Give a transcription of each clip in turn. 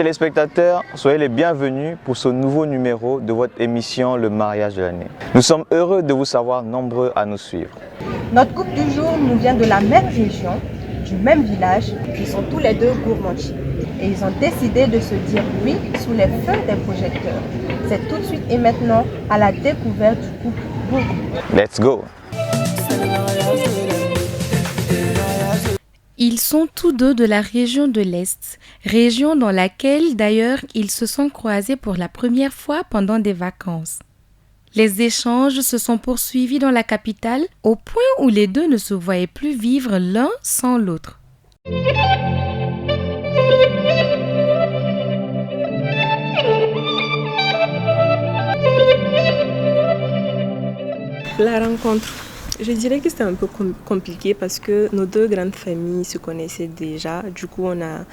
téléspectateurs, soyez les bienvenus pour ce nouveau numéro de votre émission Le mariage de l'année. Nous sommes heureux de vous savoir nombreux à nous suivre. Notre couple du jour nous vient de la même région, du même village. Ils sont tous les deux gourmands. Et ils ont décidé de se dire oui sous les feux des projecteurs. C'est tout de suite et maintenant à la découverte du couple Bourgou. Let's go! Ils sont tous deux de la région de l'Est, région dans laquelle d'ailleurs ils se sont croisés pour la première fois pendant des vacances. Les échanges se sont poursuivis dans la capitale au point où les deux ne se voyaient plus vivre l'un sans l'autre. La rencontre, je dirais que c'était un peu compliqué parce que nos deux grandes familles se connaissaient déjà. Du coup, on a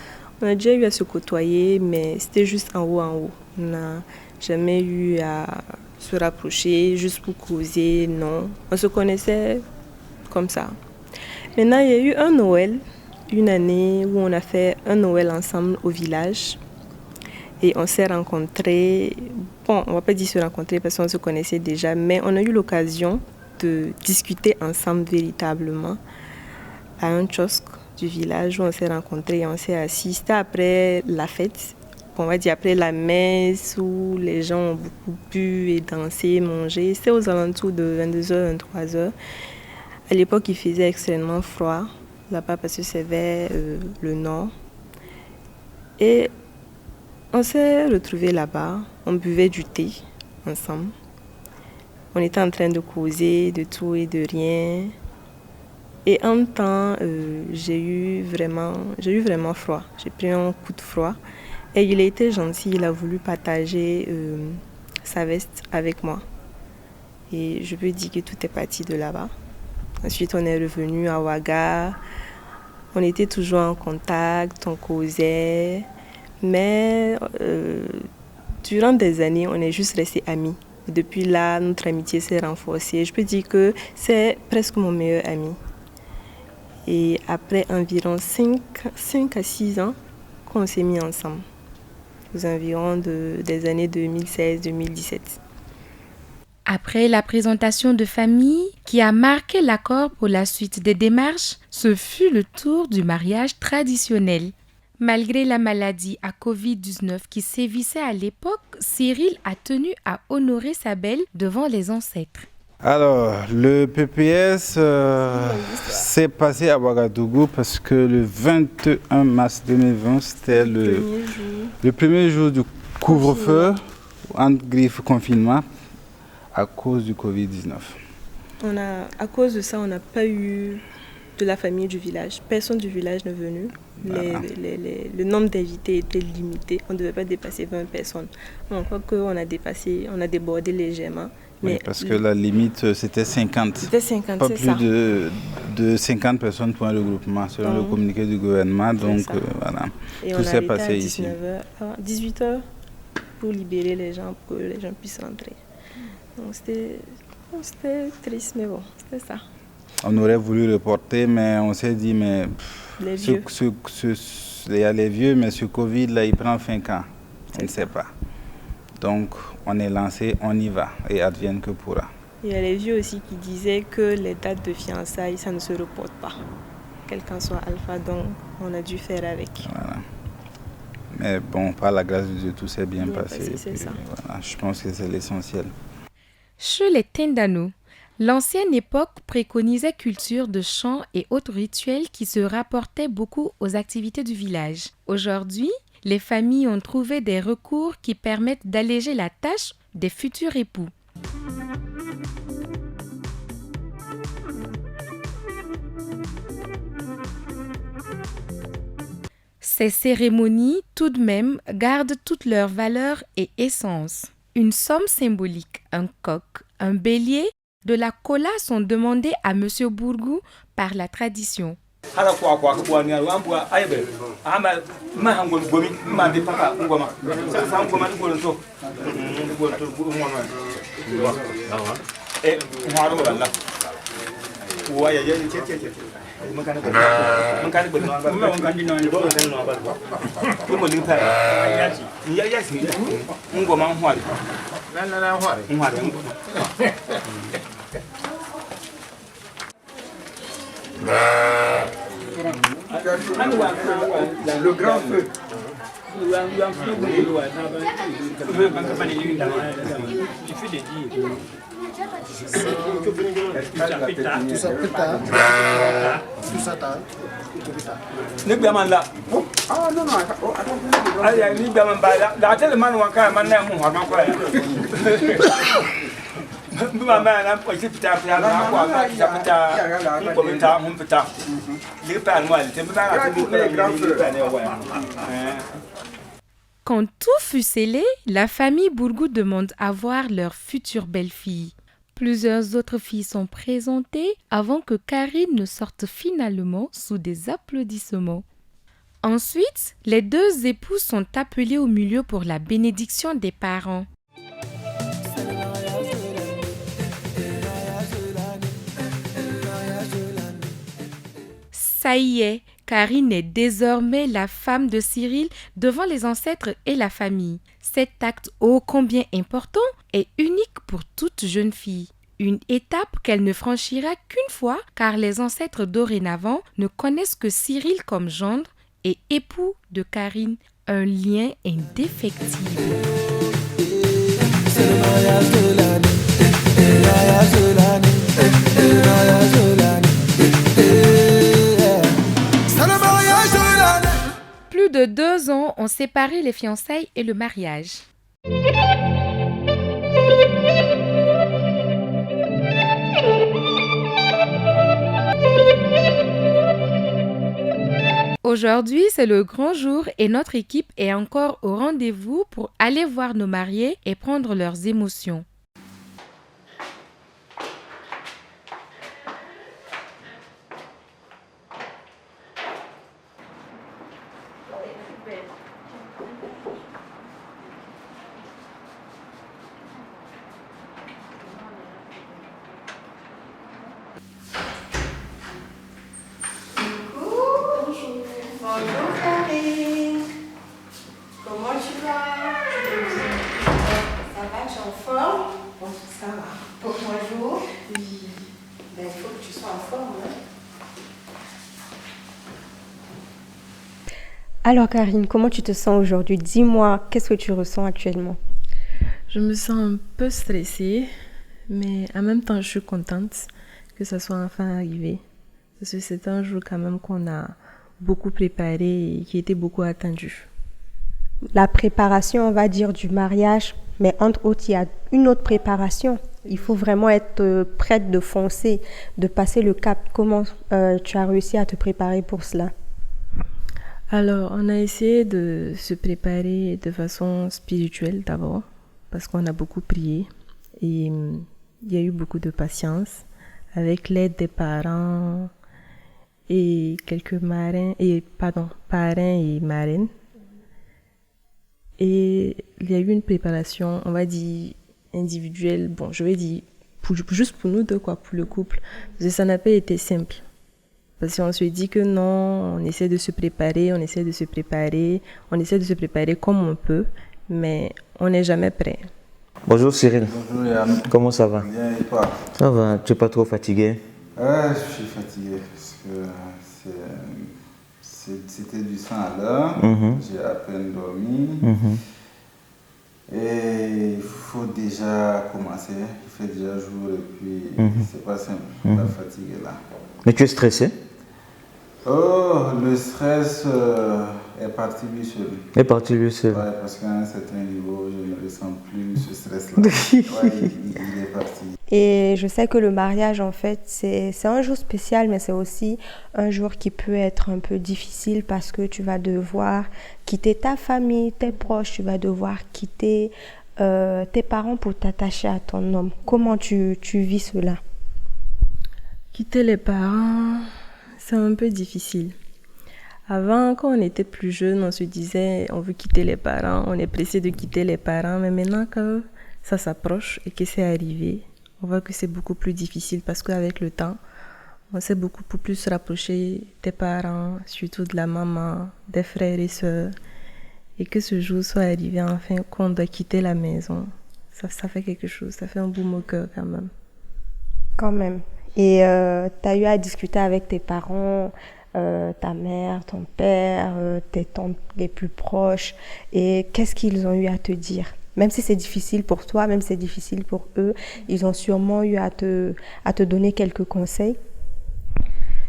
déjà eu à se côtoyer, mais c'était juste en haut. On n'a jamais eu à se rapprocher juste pour causer, non. On se connaissait comme ça. Maintenant, il y a eu un Noël, une année où on a fait un Noël ensemble au village. Et on s'est rencontrés, bon, on ne va pas dire se rencontrer parce qu'on se connaissait déjà, mais on a eu l'occasion de discuter ensemble véritablement à un kiosque du village où on s'est rencontrés et on s'est assis. C'était après la fête, on va dire après la messe où les gens ont beaucoup bu et dansé, mangé. C'était aux alentours de 22h, 23h. À l'époque, il faisait extrêmement froid là-bas parce que c'est vers le nord. Et on s'est retrouvés là-bas, on buvait du thé ensemble. On était en train de causer de tout et de rien. Et en même temps, j'ai eu vraiment froid. J'ai pris un coup de froid. Et il a été gentil, il a voulu partager sa veste avec moi. Et je peux dire que tout est parti de là-bas. Ensuite, on est revenu à Ouaga. On était toujours en contact, on causait. Mais durant des années, on est juste restés amis. Depuis là, notre amitié s'est renforcée. Je peux dire que c'est presque mon meilleur ami. Et après environ 5 à 6 ans qu'on s'est mis ensemble, aux environs des années 2016-2017. Après la présentation de famille qui a marqué l'accord pour la suite des démarches, ce fut le tour du mariage traditionnel. Malgré la maladie à Covid-19 qui sévissait à l'époque, Cyril a tenu à honorer sa belle devant les ancêtres. Alors, le PPS s'est passé à Ouagadougou parce que le 21 mars 2020, c'était le premier jour du couvre-feu, entre griffes confinement, à cause du Covid-19. À cause de ça, on n'a pas eu de la famille du village. Personne du village n'est venu. Voilà. Le nombre d'invités était limité. On ne devait pas dépasser 20 personnes. On croit qu'on a débordé légèrement. Oui, parce que la limite, c'était 50. C'était 50, pas c'est plus ça. de 50 personnes pour un regroupement, selon le communiqué du gouvernement. Donc, voilà. Et tout s'est passé ici. 18h pour libérer les gens, pour que les gens puissent rentrer. Donc, c'était triste, mais bon, c'était ça. On aurait voulu reporter, mais on s'est dit, mais il y a les vieux, mais ce Covid-là, il prend fin quand? On ne sait pas. Donc, on est lancé, on y va, et advienne que pourra. Il y a les vieux aussi qui disaient que les dates de fiançailles, ça ne se reporte pas. Quel qu'en soit Alpha, donc on a dû faire avec. Voilà. Mais bon, par la grâce de Dieu, tout s'est bien passé. C'est ça. Voilà, je pense que c'est l'essentiel. Chez les Tendano, l'ancienne époque préconisait culture de chants et autres rituels qui se rapportaient beaucoup aux activités du village. Aujourd'hui, les familles ont trouvé des recours qui permettent d'alléger la tâche des futurs époux. Ces cérémonies, tout de même, gardent toute leur valeur et essence. Une somme symbolique, un coq, un bélier, de la cola sont demandés à M. Bourgou par la tradition. Le grand feu. Quand tout fut scellé, la famille Bourgou demande à voir leur future belle-fille. Plusieurs autres filles sont présentées avant que Karine ne sorte finalement sous des applaudissements. Ensuite, les deux époux sont appelés au milieu pour la bénédiction des parents. Ça y est, Karine est désormais la femme de Cyril devant les ancêtres et la famille. Cet acte ô combien important est unique pour toute jeune fille. Une étape qu'elle ne franchira qu'une fois car les ancêtres dorénavant ne connaissent que Cyril comme gendre et époux de Karine, un lien indéfectible. C'est le mariage de l'année, le mariage de l'année, le mariage de l'année. Plus de 2 ans ont séparé les fiançailles et le mariage. Aujourd'hui, c'est le grand jour et notre équipe est encore au rendez-vous pour aller voir nos mariés et prendre leurs émotions. Alors Karine, comment tu te sens aujourd'hui? Dis-moi, qu'est-ce que tu ressens actuellement? Je me sens un peu stressée, mais en même temps, je suis contente que ça soit enfin arrivé. Parce que c'est un jour quand même qu'on a beaucoup préparé et qui était beaucoup attendu. La préparation, on va dire, du mariage, mais entre autres, il y a une autre préparation. Il faut vraiment être prête de foncer, de passer le cap. Comment tu as réussi à te préparer pour cela? Alors, on a essayé de se préparer de façon spirituelle d'abord, parce qu'on a beaucoup prié et il y a eu beaucoup de patience avec l'aide des parents et quelques parrains et marraines. Et il y a eu une préparation, on va dire, individuelle, bon, je vais dire, juste pour nous deux, quoi, pour le couple, parce que ça n'a pas été simple. Parce qu'on se dit que non, on essaie de se préparer comme on peut, mais on n'est jamais prêt. Bonjour Cyril. Bonjour Yann. Comment ça va? Bien et toi? Ça va, tu n'es pas trop fatigué? Je suis fatigué parce que c'était du sang à l'heure. J'ai à peine dormi. Et il faut déjà commencer. Il fait déjà jour et puis c'est pas simple. La fatigue est là. Mais tu es stressé? Oh, le stress est parti lui seul. Est parti lui seul. Ouais, parce qu'à un certain niveau, je ne ressens plus ce stress-là. Ouais, il est parti. Et je sais que le mariage, en fait, c'est un jour spécial, mais c'est aussi un jour qui peut être un peu difficile parce que tu vas devoir quitter ta famille, tes proches, tu vas devoir quitter tes parents pour t'attacher à ton homme. Comment tu vis cela? Quitter les parents, c'est un peu difficile. Avant, quand on était plus jeune, on se disait on veut quitter les parents, on est pressé de quitter les parents. Mais maintenant que ça s'approche et que c'est arrivé, on voit que c'est beaucoup plus difficile parce qu'avec le temps, On s'est beaucoup plus rapproché des parents, surtout de la maman, des frères et sœurs. Et que ce jour soit arrivé enfin qu'on doit quitter la maison, ça fait quelque chose, ça fait un bout au cœur quand même. Quand même. Et tu as eu à discuter avec tes parents, ta mère, ton père, tes tantes les plus proches. Et qu'est-ce qu'ils ont eu à te dire? Même si c'est difficile pour toi, même si c'est difficile pour eux, ils ont sûrement eu à te donner quelques conseils.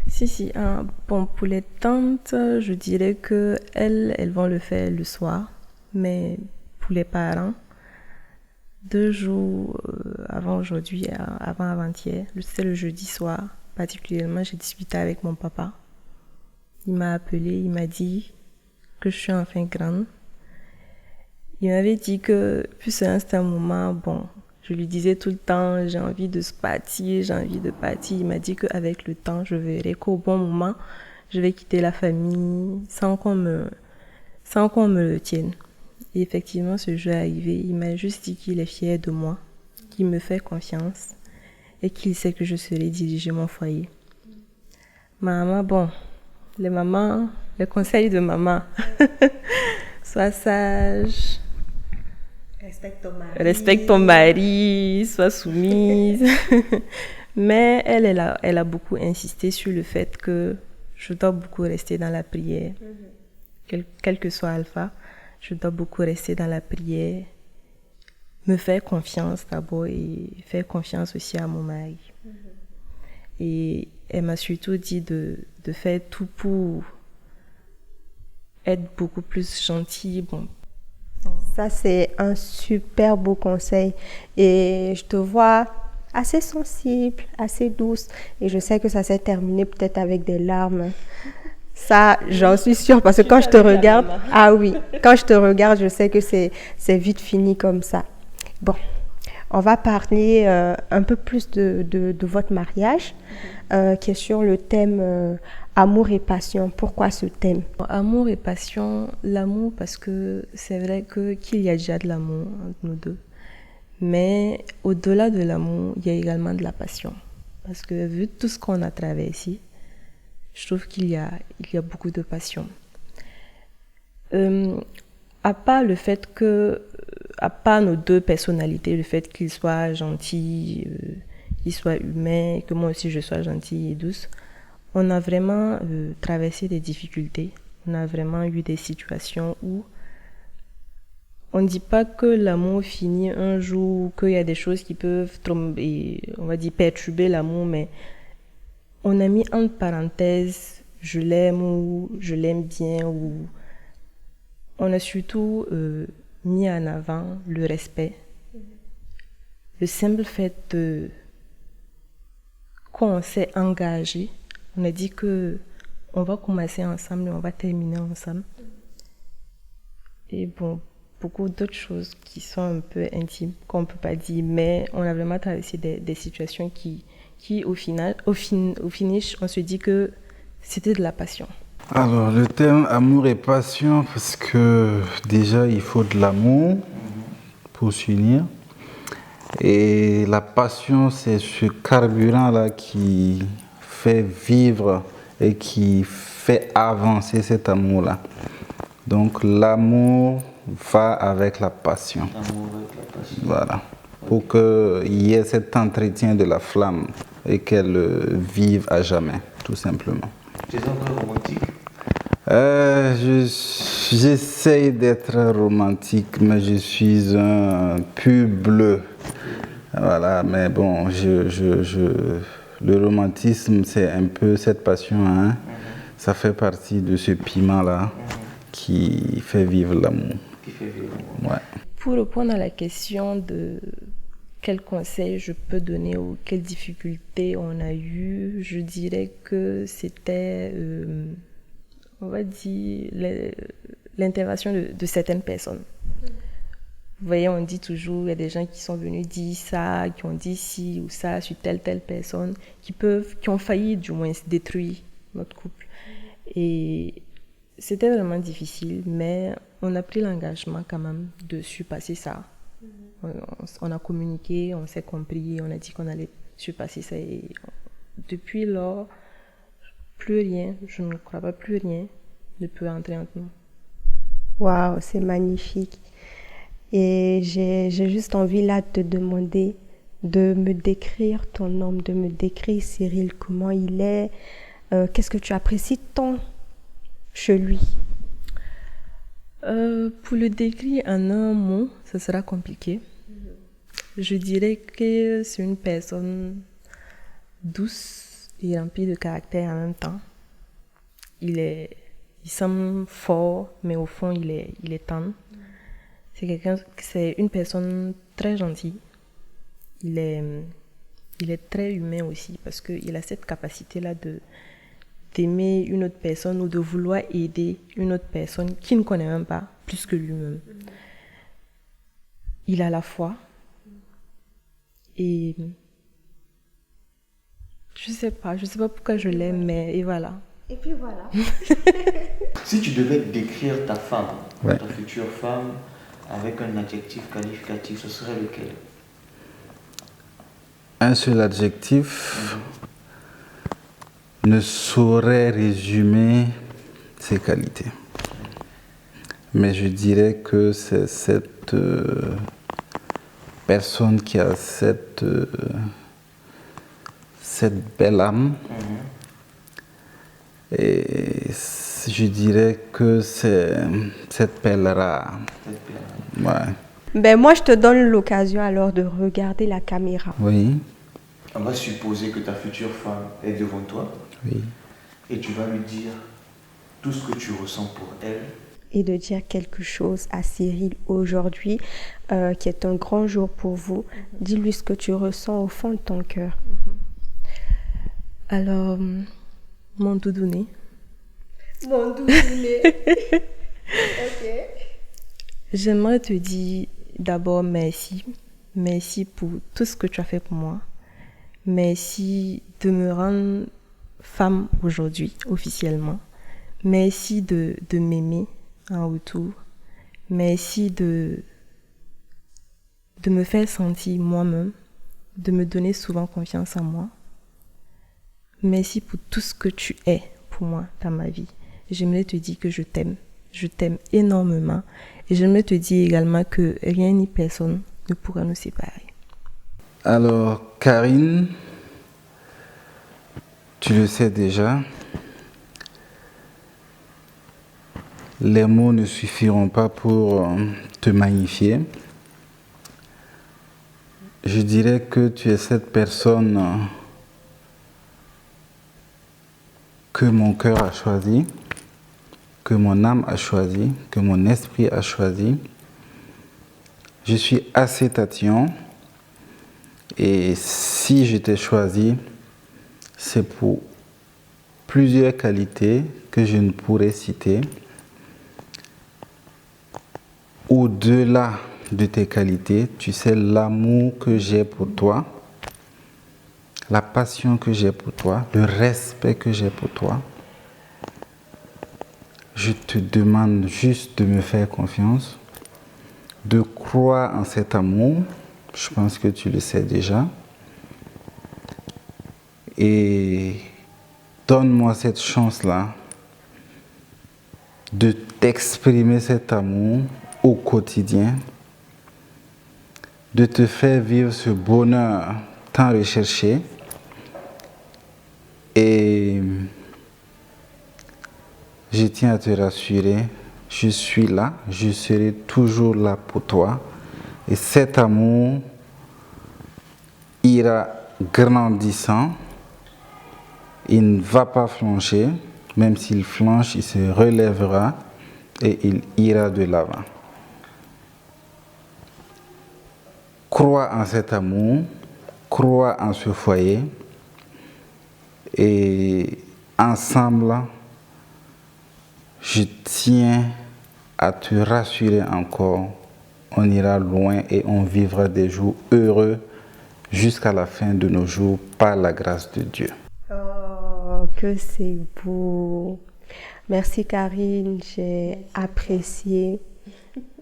Si. Bon, pour les tantes, je dirais que elles vont le faire le soir. Mais pour les parents, 2 jours avant aujourd'hui, avant avant-hier, c'est le jeudi soir, particulièrement, j'ai discuté avec mon papa. Il m'a appelé, il m'a dit que je suis enfin grande. Il m'avait dit que, puis à un certain moment, bon, je lui disais tout le temps, j'ai envie de partir, j'ai envie de partir. Il m'a dit qu'avec le temps, je verrai qu'au bon moment, je vais quitter la famille sans qu'on me le tienne. Et effectivement, ce jour est arrivé. Il m'a juste dit qu'il est fier de moi, qu'il me fait confiance et qu'il sait que je saurai diriger mon foyer. Maman, bon, les conseils de maman. Sois sage. Respecte ton mari, sois soumise. Mais elle a beaucoup insisté sur le fait que je dois beaucoup rester dans la prière. Quel que soit Alpha, je dois beaucoup rester dans la prière. Me faire confiance d'abord et faire confiance aussi à mon mari. Et elle m'a surtout dit de faire tout pour être beaucoup plus gentille. Bon. Ça, c'est un super beau conseil. Et je te vois assez sensible, assez douce. Et je sais que ça s'est terminé peut-être avec des larmes. Ça, j'en suis sûre, parce que quand je te regarde, ah oui, quand je te regarde, je sais que c'est vite fini comme ça. Bon, on va parler un peu plus de votre mariage, qui est sur le thème amour et passion. Pourquoi ce thème? Amour et passion, l'amour, parce que c'est vrai qu'il y a déjà de l'amour entre nous deux. Mais au-delà de l'amour, il y a également de la passion. Parce que vu tout ce qu'on a traversé, je trouve qu'il y a beaucoup de passion. À part le fait à part nos deux personnalités, le fait qu'il soit gentil, qu'il soit humain, que moi aussi je sois gentille et douce, on a vraiment traversé des difficultés. On a vraiment eu des situations où on ne dit pas que l'amour finit un jour, qu'il y a des choses qui peuvent, on va dire, perturber l'amour, mais on a mis entre parenthèses « je l'aime » ou « je l'aime bien » ou on a surtout mis en avant le respect. Le simple fait qu'on s'est engagé, on a dit que on va commencer ensemble et on va terminer ensemble. Et bon, beaucoup d'autres choses qui sont un peu intimes, qu'on ne peut pas dire, mais on a vraiment traversé des situations qui au finish, on se dit que c'était de la passion. Alors, le thème amour et passion, parce que déjà, il faut de l'amour pour s'unir. Et la passion, c'est ce carburant-là qui fait vivre et qui fait avancer cet amour-là. Donc, l'amour va avec la passion. Voilà. Pour qu'il y ait cet entretien de la flamme et qu'elle vive à jamais, tout simplement. Tu es un peu romantique? J'essaye d'être romantique, mais je suis un pur bleu. Voilà, mais bon, le romantisme, c'est un peu cette passion, hein. Ça fait partie de ce piment-là qui fait vivre l'amour. Ouais. Pour répondre à la question de quels conseils je peux donner ou quelles difficultés on a eues, je dirais que c'était, on va dire, l'intervention de certaines personnes. Vous voyez, on dit toujours, il y a des gens qui sont venus dire ça, qui ont dit ci ou ça sur telle personne, qui ont failli du moins détruire notre couple. Et c'était vraiment difficile, mais on a pris l'engagement quand même de surpasser ça. On a communiqué, on s'est compris, on a dit qu'on allait surpasser ça et depuis lors, plus rien, je ne crois pas plus rien ne peut entrer entre nous. Waouh, c'est magnifique. Et j'ai juste envie là de te demander de me décrire ton homme, de me décrire Cyril, comment il est, qu'est-ce que tu apprécies tant chez lui? Pour le décrire en un mot, ce sera compliqué. Je dirais que c'est une personne douce et remplie de caractère en même temps. Il semble fort, mais au fond, il est tendre. C'est une personne très gentille. Il est très humain aussi parce qu'il a cette capacité-là d'aimer une autre personne ou de vouloir aider une autre personne qu'il ne connaît même pas plus que lui-même. Il a la foi et je sais pas pourquoi je l'aime, mais et voilà. Et puis voilà. Si tu devais décrire ta femme, Ouais. ta future femme, avec un adjectif qualificatif, ce serait lequel? Un seul adjectif ne saurait résumer ses qualités. Mais je dirais que c'est cette personne qui a cette belle âme. Et je dirais que c'est cette perle rare. Ouais. Ben moi, je te donne l'occasion alors de regarder la caméra. Oui, On va supposer que ta future femme est devant toi oui. et tu vas lui dire tout ce que tu ressens pour elle. Et de dire quelque chose à Cyril aujourd'hui, qui est un grand jour pour vous. Dis-lui ce que tu ressens au fond de ton cœur. Alors, mon doudouné, Mon doudouné. Ok. j'aimerais te dire d'abord merci. Merci pour tout ce que tu as fait pour moi. Merci de me rendre femme aujourd'hui, officiellement. Merci de m'aimer en retour. Merci de me faire sentir moi-même, de me donner souvent confiance en moi. Merci pour tout ce que tu es pour moi dans ma vie. J'aimerais te dire que je t'aime. Je t'aime énormément. Et j'aimerais te dire également que rien ni personne ne pourra nous séparer. Alors, Karine, tu le sais déjà, les mots ne suffiront pas pour te magnifier. Je dirais que tu es cette personne que mon cœur a choisie, que mon âme a choisie, que mon esprit a choisi. Je suis assez tatillon et si je t'ai choisi, c'est pour plusieurs qualités que je ne pourrais citer. Au-delà de tes qualités, tu sais l'amour que j'ai pour toi, la passion que j'ai pour toi, le respect que j'ai pour toi. Je te demande juste de me faire confiance, de croire en cet amour. Je pense que tu le sais déjà. Et donne-moi cette chance-là de t'exprimer cet amour au quotidien, de te faire vivre ce bonheur tant recherché. Et je tiens à te rassurer, je suis là, je serai toujours là pour toi. Et cet amour ira grandissant, il ne va pas flancher, même s'il flanche, il se relèvera et il ira de l'avant. Crois en cet amour, crois en ce foyer et ensemble, je tiens à te rassurer encore, on ira loin et on vivra des jours heureux jusqu'à la fin de nos jours par la grâce de Dieu. Oh, que c'est beau. Merci Karine, j'ai apprécié.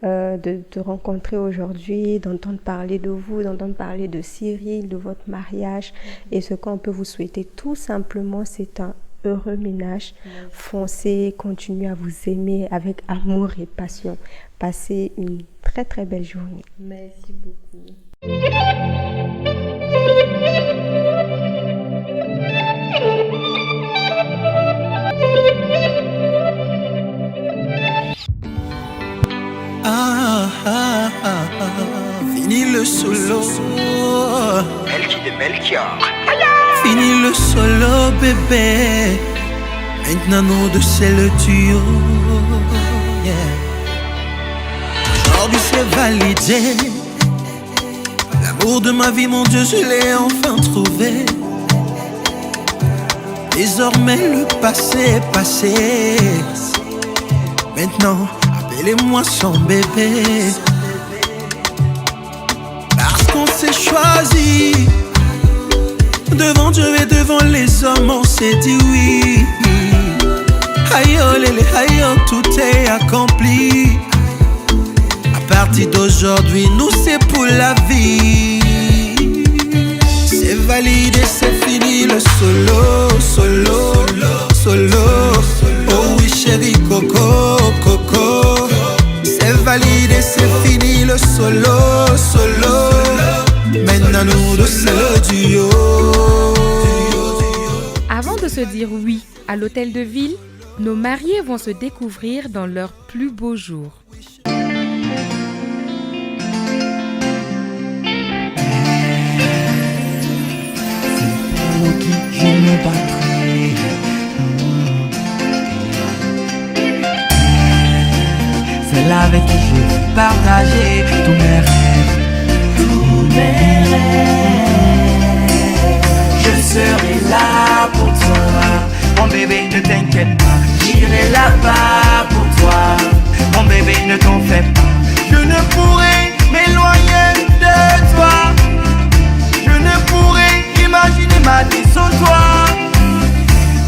de te rencontrer aujourd'hui, d'entendre parler de vous, d'entendre parler de Cyril, de votre mariage. Et ce qu'on peut vous souhaiter tout simplement, c'est un heureux ménage. Foncez, continuez à vous aimer avec amour et passion. Passez une très très belle journée. Merci beaucoup. Fini le solo. Melky de Melchior. Fini le solo, bébé. Maintenant, nous deux, c'est le duo. Yeah. Aujourd'hui, c'est validé. L'amour de ma vie, mon Dieu, je l'ai enfin trouvé. Désormais, le passé est passé. Maintenant, appelez-moi son bébé. Parce qu'on s'est choisi. Devant Dieu et devant les hommes, on s'est dit oui. Aïe, oh, lélé, aïe, oh, tout est accompli. À partir d'aujourd'hui, nous c'est pour la vie. C'est validé, c'est fini le solo, solo, solo. Oh oui chérie, coco, coco. C'est validé, c'est fini le solo, solo. Maintenant nous deux c'est le duo. Avant de se dire oui à l'hôtel de ville, nos mariés vont se découvrir dans leur plus beau jour. Pour qui je me battrai. Celle avec qui je veux partager tous mes rêves. Je serai là pour toi. Mon bébé, ne t'inquiète pas. J'irai là-bas pour toi. Mon bébé, ne t'en fais pas. Je ne pourrai m'éloigner de toi. Je ne pourrai imaginer ma vie sans toi.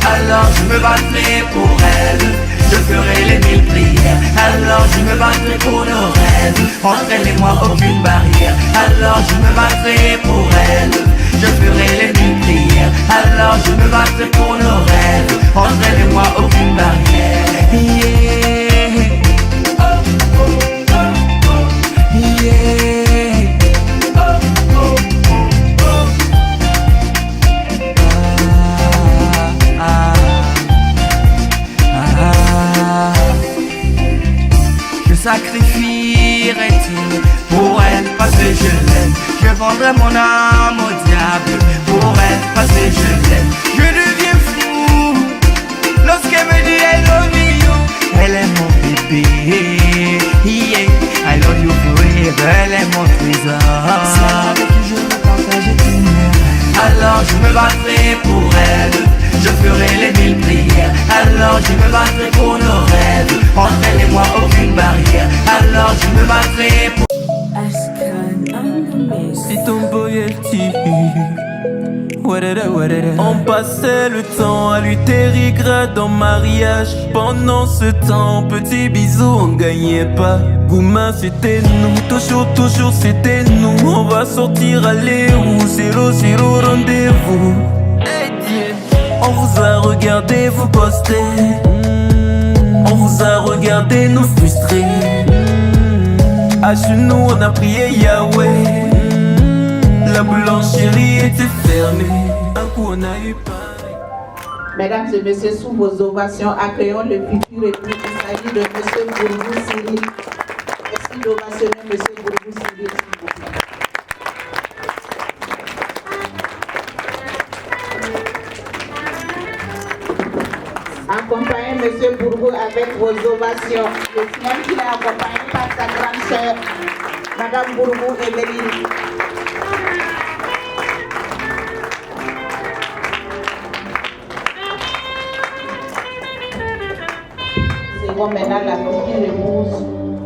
Alors je me battrai pour elle. Je ferai les 1000 prières. Alors je me battrai pour nos rêves. Entre elle et moi aucune barrière. Alors je me battrai pour elle. Je ferai les 1000 prières. Alors je me battrai pour nos rêves. Entre elle et moi aucune barrière. Yeah. Oh, oh, oh, oh. Yeah. Oh, oh, oh, oh. Je sacrifierai tout pour elle parce que je l'aime. Je vendrai mon âme au diable pour elle parce que je l'aime. Je deviens fou lorsqu'elle me dit I love you. Elle est mon bébé, yeah. I love you forever. Elle est mon trésor. C'est avec qui je veux partager tout mes rêves. Alors je me battrai pour elle. Je ferai les 1000 prières. Alors je me battrai pour nos rêves. Entre elle et moi aucune barrière. Alors je me battrai pour C'est ton loyalty. On passait le temps à lutter rigrat dans mariage. Pendant ce temps, petit bisou, on gagnait pas. Gouma, c'était nous, toujours c'était nous. On va sortir, aller où? 0-0 rendez-vous. Hey Dieu, on vous a regardé vous poster. On vous a regardé nous frustrer. À genoux, on a prié Yahweh. La boulangerie était fermée. Un coup, on a eu peur. Mesdames et messieurs, sous vos ovations, accueillons le futur époux. Il s'agit de M. Bourgou Cyril. Merci d'ovationner M. Bourgou Cyril, s'il vous plaît. Accompagnez M. Bourgou avec vos ovations. Le final qu'il est accompagné par sa grande sœur, Mme Bourgou Emeline. C'est bon, maintenant la future épouse,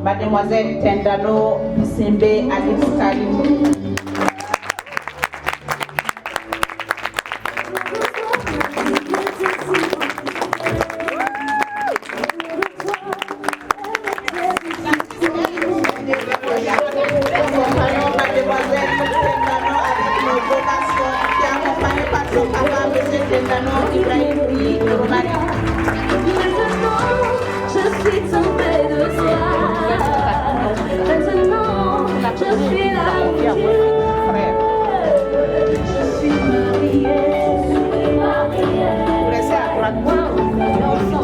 Mademoiselle Tendano Simbe Alice Karim. Tendano Ibrahim et Romari. Je suis tombée de toi. Maintenant, je suis là. Je suis mariée. Vous restez à droite. Je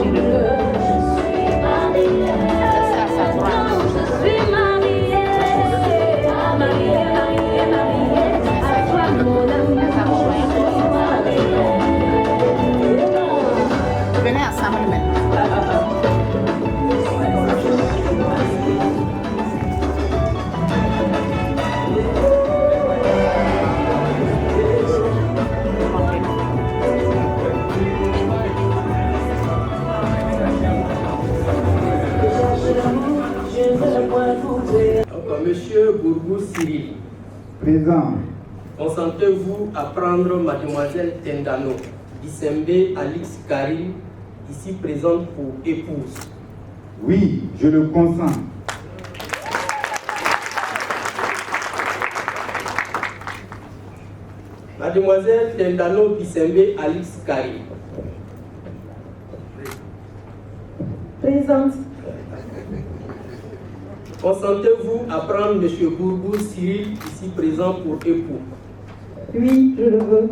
suis mariée. À toi, mon amour. Venez ensemble maintenant. Monsieur Bourgou Cyril. Présent. Consentez-vous à prendre mademoiselle Tendano Dissembe Alix Karim, ici présente pour épouse? Oui, je le consens. Mademoiselle Tendano Dissembe Alix Karim. Présente. Consentez-vous à prendre Monsieur Bourgou Cyril, ici présent pour époux? Oui, je le veux.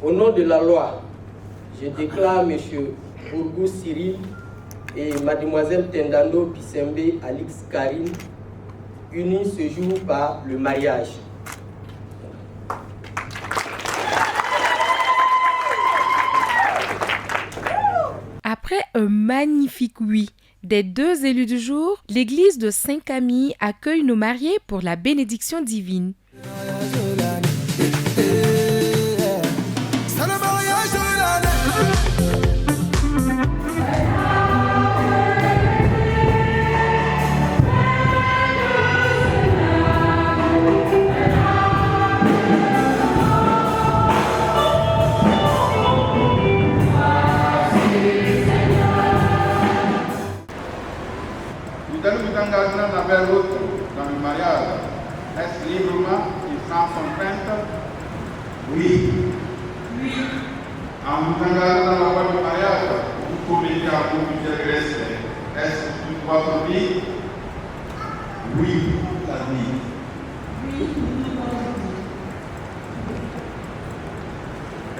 Au nom de la loi, je déclare M. Bourgou Cyril et Mademoiselle Tendano Dissembe Alix Karim unis ce jour par le mariage. Après un magnifique oui des deux élus du jour, l'église de Saint-Camille accueille nos mariés pour la bénédiction divine. Nous engagerons l'un vers l'autre dans le mariage. Est-ce librement et sans contrainte? Oui. Oui. En vous engageant dans la voie du mariage, vous commettez à vous plusieurs graisses. Est-ce toute votre vie? Oui, la vie. Oui.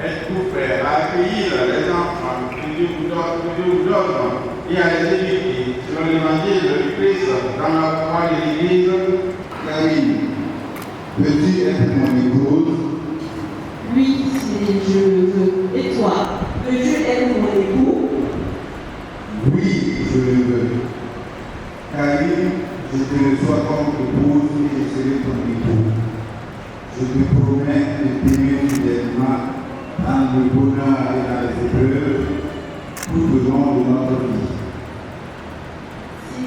Êtes-vous prêts à accueillir les enfants que Dieu vous donne et à les éduquer selon l'évangile de Christ dans la foi de l'Église? Oui. Veux-tu être mon épouse? Oui, si je le veux. Et toi, veux-tu être mon époux? Oui, je le veux. Karine, je te reçois comme épouse et je serai ton époux. Je te promets de t'aimer fidèlement dans le bonheur et dans les épreuves tout le long de notre vie. Si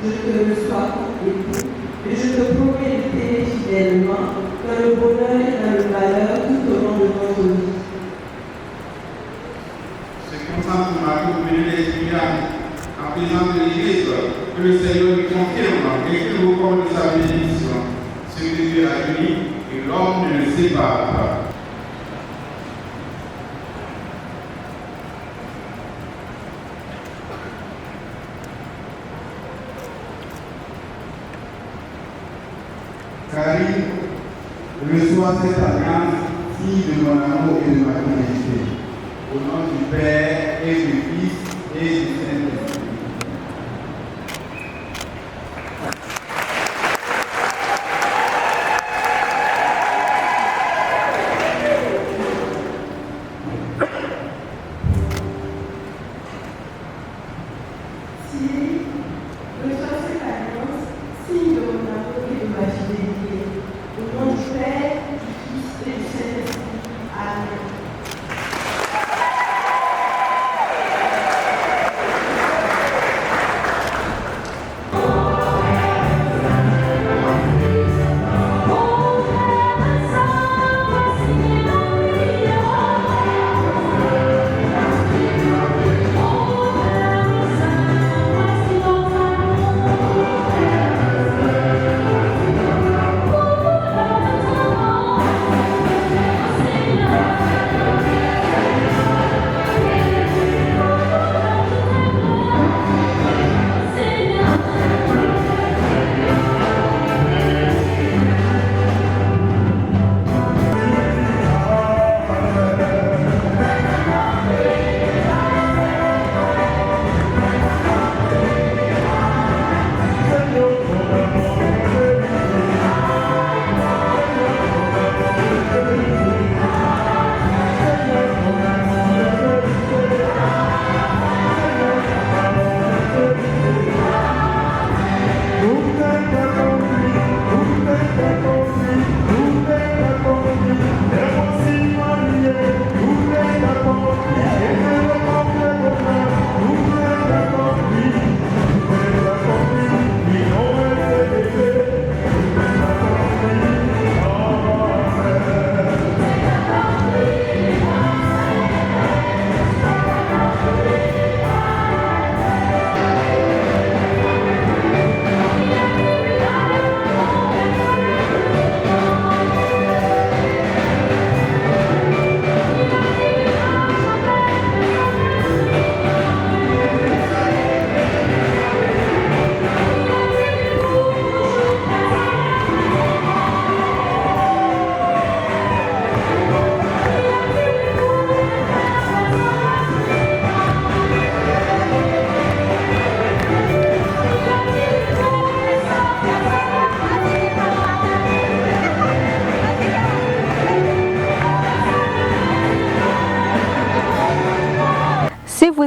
je te reçois comme époux, et je te promets de t'aimer fidèlement dans le bonheur et dans le malheur tout au long de notre vie. C'est comme ça que Marie vous venez d'exprimer en présence de l'Église que le Seigneur nous confirme et que vous comme de sa bénédiction. Ce que Dieu a uni et l'homme ne le sépare pas. Karine, reçois cette alliance, fille de mon amour et de ma fidélité. Au nom du Père et du Fils et du Saint-Esprit.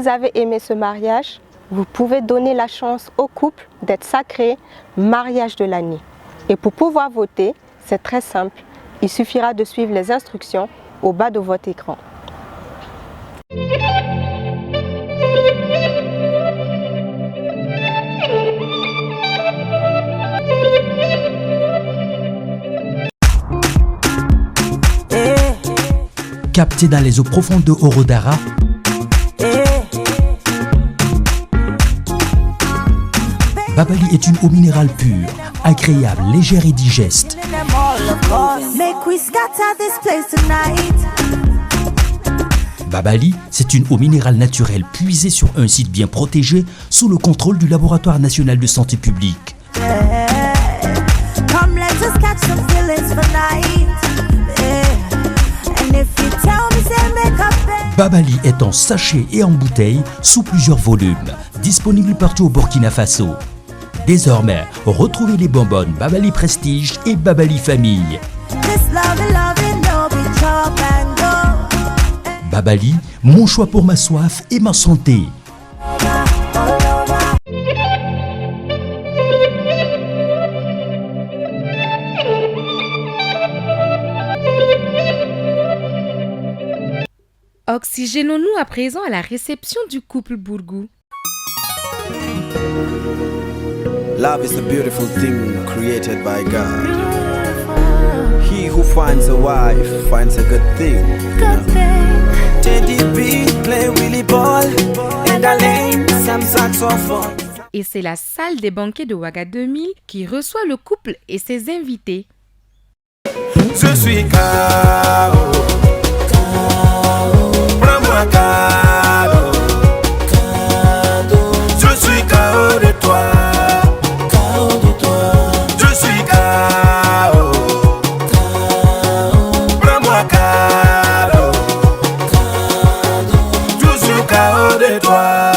vous avez aimé ce mariage, vous pouvez donner la chance au couple d'être sacré mariage de l'année. Et pour pouvoir voter, c'est très simple. Il suffira de suivre les instructions au bas de votre écran. Capté dans les eaux profondes de Orodara, Babali est une eau minérale pure, agréable, légère et digeste. Babali, c'est une eau minérale naturelle puisée sur un site bien protégé sous le contrôle du Laboratoire national de santé publique. Babali est en sachet et en bouteille sous plusieurs volumes, disponible partout au Burkina Faso. Désormais, retrouvez les bonbonnes Babali Prestige et Babali Famille. Babali, mon choix pour ma soif et ma santé. Oxygénons-nous à présent à la réception du couple Bourgou. Love is a beautiful thing created by God. He who finds a wife finds a good thing. Teddy B play Willy Ball and Alain some saxophone. Et c'est la salle des banquets de Ouaga 2000 qui reçoit le couple et ses invités. Je suis KO. Prends-moi cadeau. Je suis KO de toi. Je suis KO. Prends-moi cadeau. Je suis KO de toi.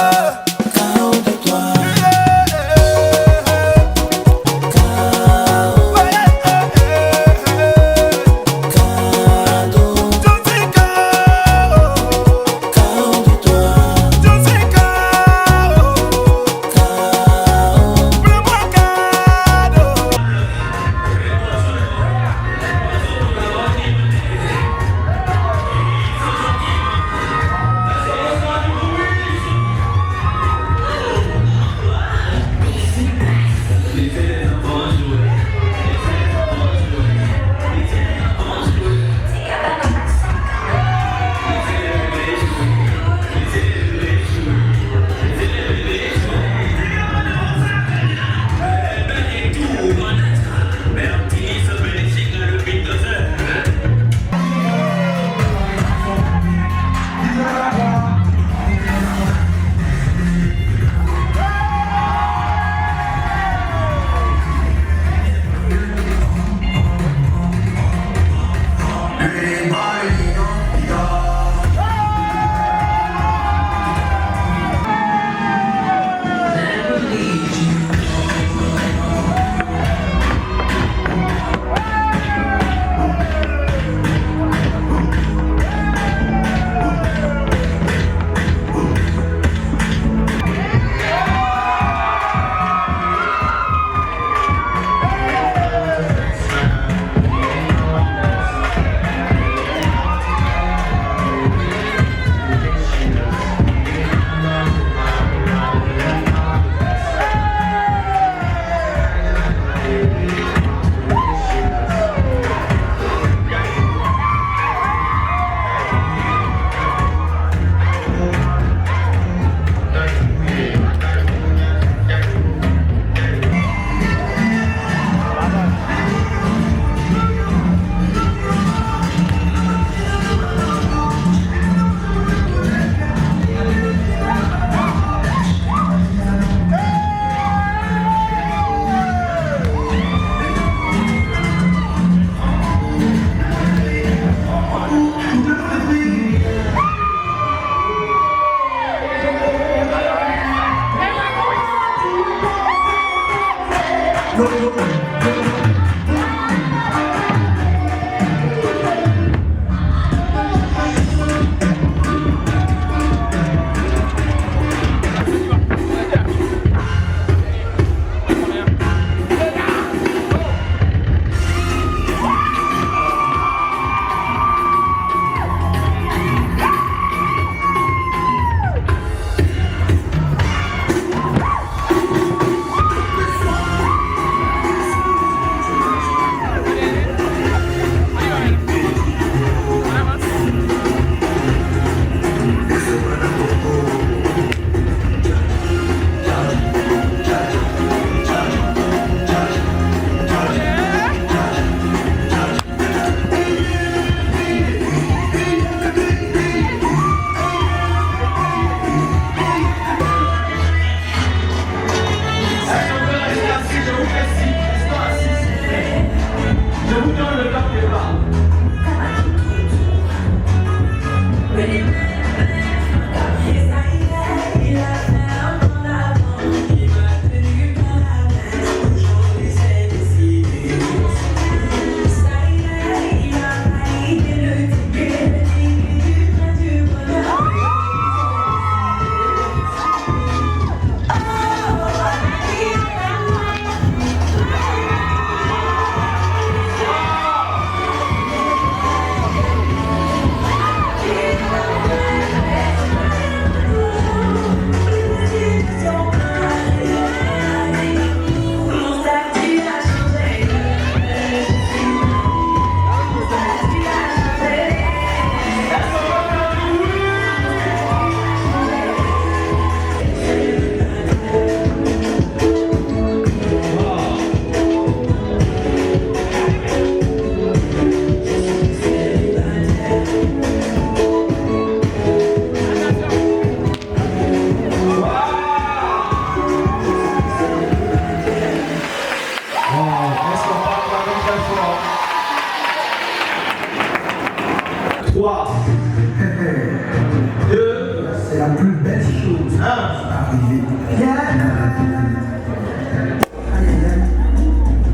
la plus belle chose arrivée.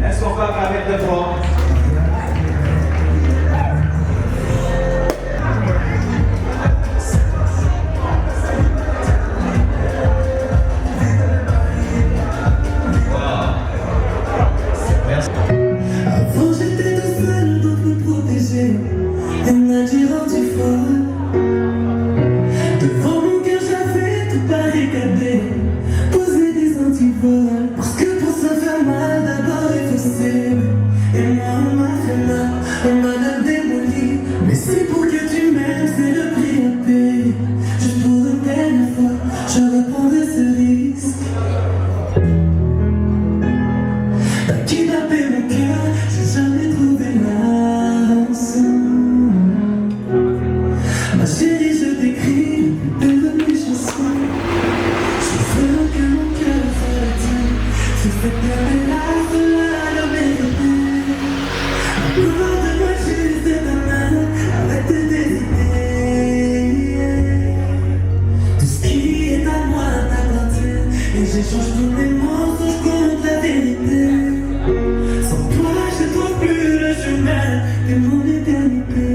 Est-ce qu'on peut acclamer très fort? Avant j'étais tout seul, donc me protéger. Elle m'a dit rendu folle. Devant mon cœur j'avais tout barricadé, posé des antivols. Parce que pour se faire mal, d'abord il faut s'aimer. Et moi on m'a fait mal, on m'a même démoli. Mais c'est pour que tu m'aimes, c'est le prix à payer. Juste pour une dernière fois, je reprendrai ce risque. T'as kidnappé mon cœur, j'ai jamais trouvé la rançon. Ma chérie, je t'écris le plus belle de mes chansons. Je veux que mon cœur soit le tien. C'est cette terre-là, cela le mérite. Accorde-moi juste ta main, arrête d'hésiter. Tout ce qui est à moi t'appartient. Et j'échange tous mes mensonges contre la vérité. Sans toi, je ne trouve plus le chemin de mon éternité.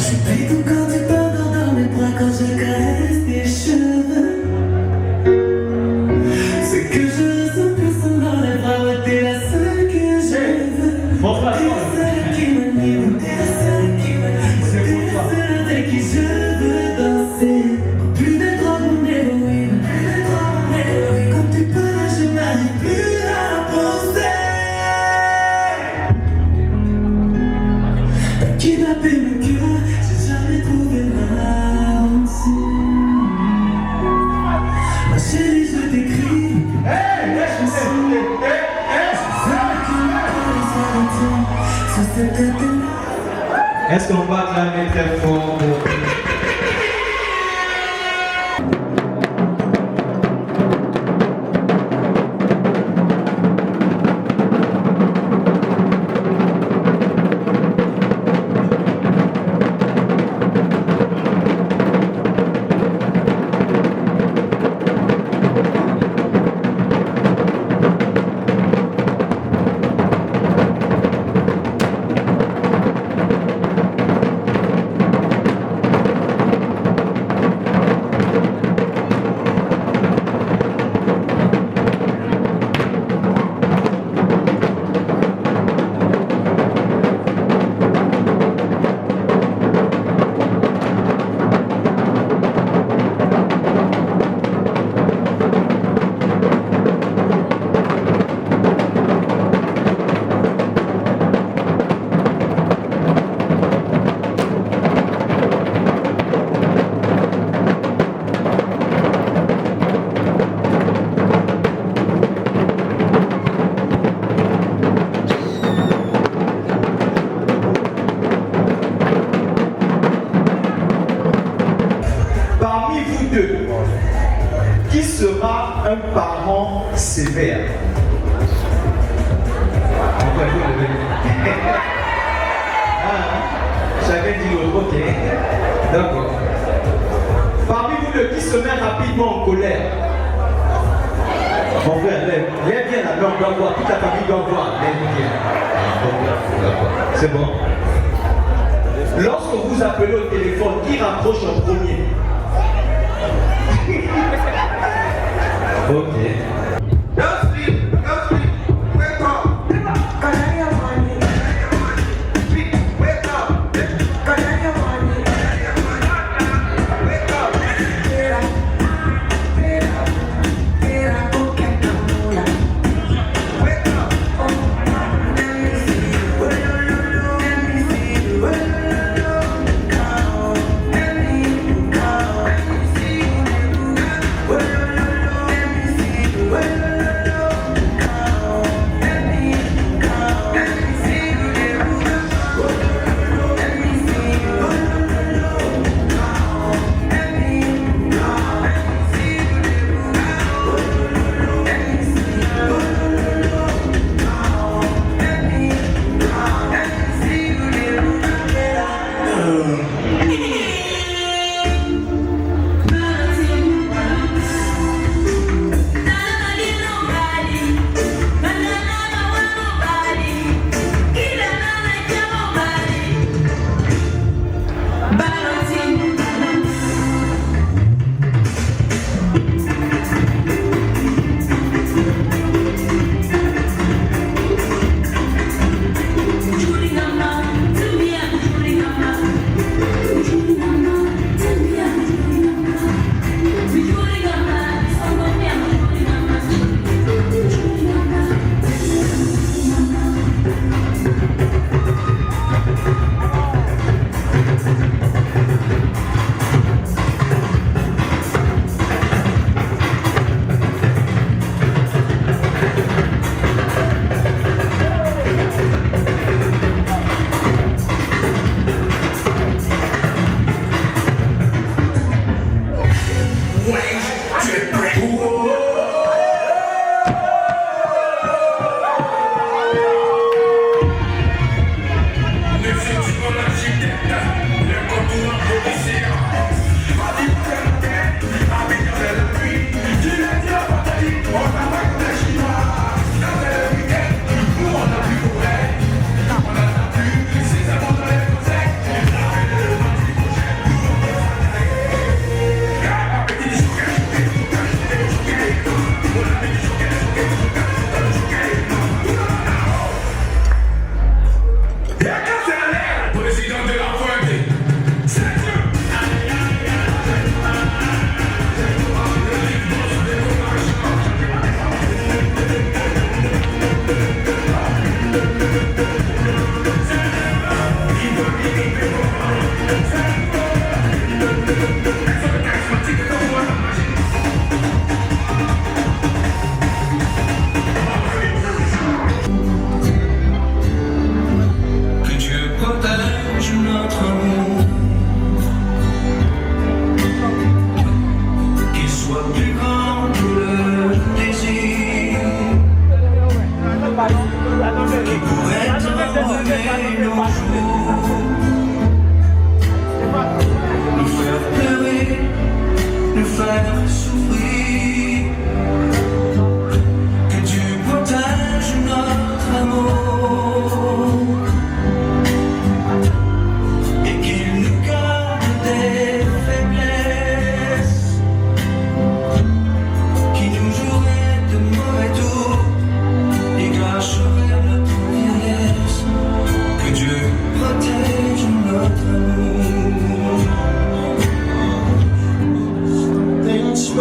Je prie tout quand tu t'endors dans mes bras, quand je caresse tes cheveux. C'est que je ressens personne dans les bras, ouais, t'es la seule que je veux. T'es la seule qui m'anime, t'es la seule qui m'anime. T'es la seule avec qui je veux danser. Plus d'être mon héroïne, plus d'être mon héroïne. Quand tu parles, je n'arrive plus à penser. T'as kidnappé mon cœur, j'ai jamais trouvé la rançon. Ma chérie, je t'écris. Est-ce qu'on va acclamer très fort pour... Parmi vous deux, qui sera un parent sévère? Chacun dit l'autre, ok. D'accord. Parmi vous deux, qui se met rapidement en colère? Mon frère, viens là, on doit voir, toute la famille doit voir. Viens. C'est bon. Lorsque vous appelez au téléphone, qui rapproche en premier? Ok.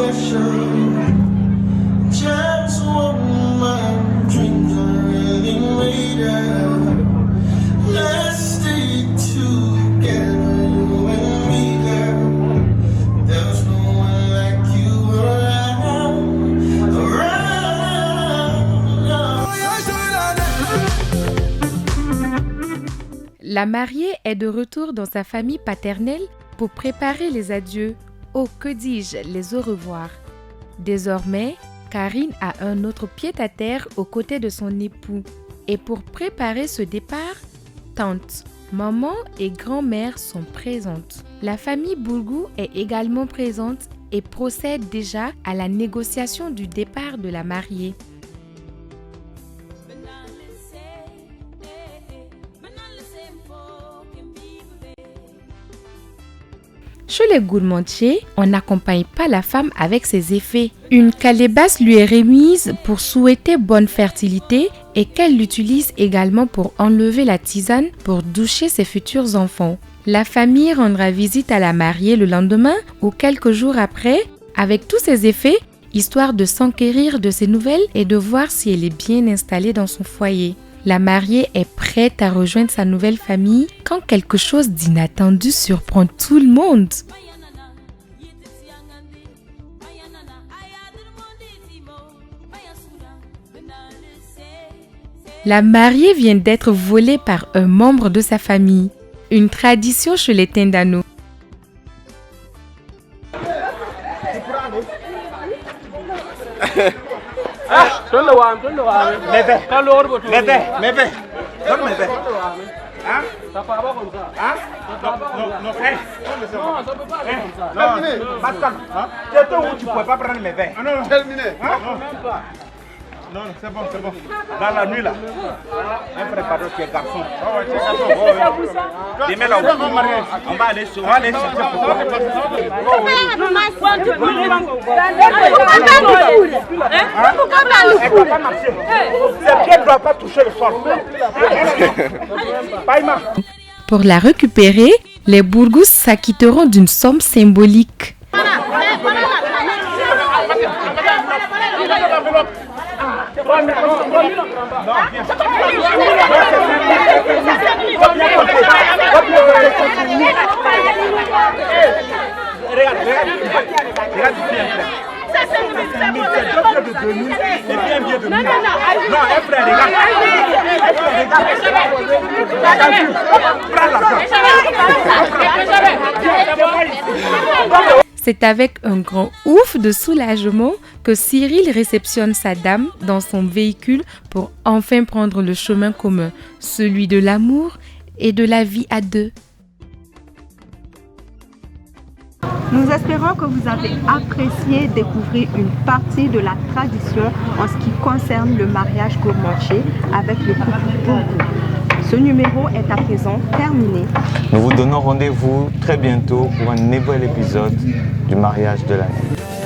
special. Just what my dreams are really made of. Let's stay together, you and me, girl. There's no one like you around. La mariée est de retour dans sa famille paternelle pour préparer les adieux, que dis-je, les au revoir. Désormais, Karine a un autre pied-à-terre aux côtés de son époux. Et pour préparer ce départ, tante, maman et grand-mère sont présentes. La famille Bourgou est également présente et procède déjà à la négociation du départ de la mariée. Chez les gourmandiers, on n'accompagne pas la femme avec ses effets. Une calebasse lui est remise pour souhaiter bonne fertilité et qu'elle l'utilise également pour enlever la tisane pour doucher ses futurs enfants. La famille rendra visite à la mariée le lendemain ou quelques jours après avec tous ses effets, histoire de s'enquérir de ses nouvelles et de voir si elle est bien installée dans son foyer. La mariée est prête à rejoindre sa nouvelle famille quand quelque chose d'inattendu surprend tout le monde. La mariée vient d'être volée par un membre de sa famille. Une tradition chez les Tendano. Donne le hein? Ça peut avoir comme ça. Hein? Non, frère. Non, ça peut pas aller comme ça. Terminé. Pascal, tu étais où tu pouvais pas prendre mes verres? Non, terminé. Non, même pas. Non, c'est bon, c'est bon. Dans la nuit là, un frère pardon qui est garçon. Tu es garçon. Demain là, on va aller sur. On va aller chercher pour toi. Cette pied ne doit pas toucher le sol. Pour la récupérer, les Bourgous s'acquitteront d'une somme symbolique. C'est avec un grand ouf de soulagement que Cyril réceptionne sa dame dans son véhicule pour enfin prendre le chemin commun, celui de l'amour et de la vie à deux. Nous espérons que vous avez apprécié découvrir une partie de la tradition en ce qui concerne le mariage gourmandier avec le couple Bourgou. Ce numéro est à présent terminé. Nous vous donnons rendez-vous très bientôt pour un nouvel épisode du mariage de l'année.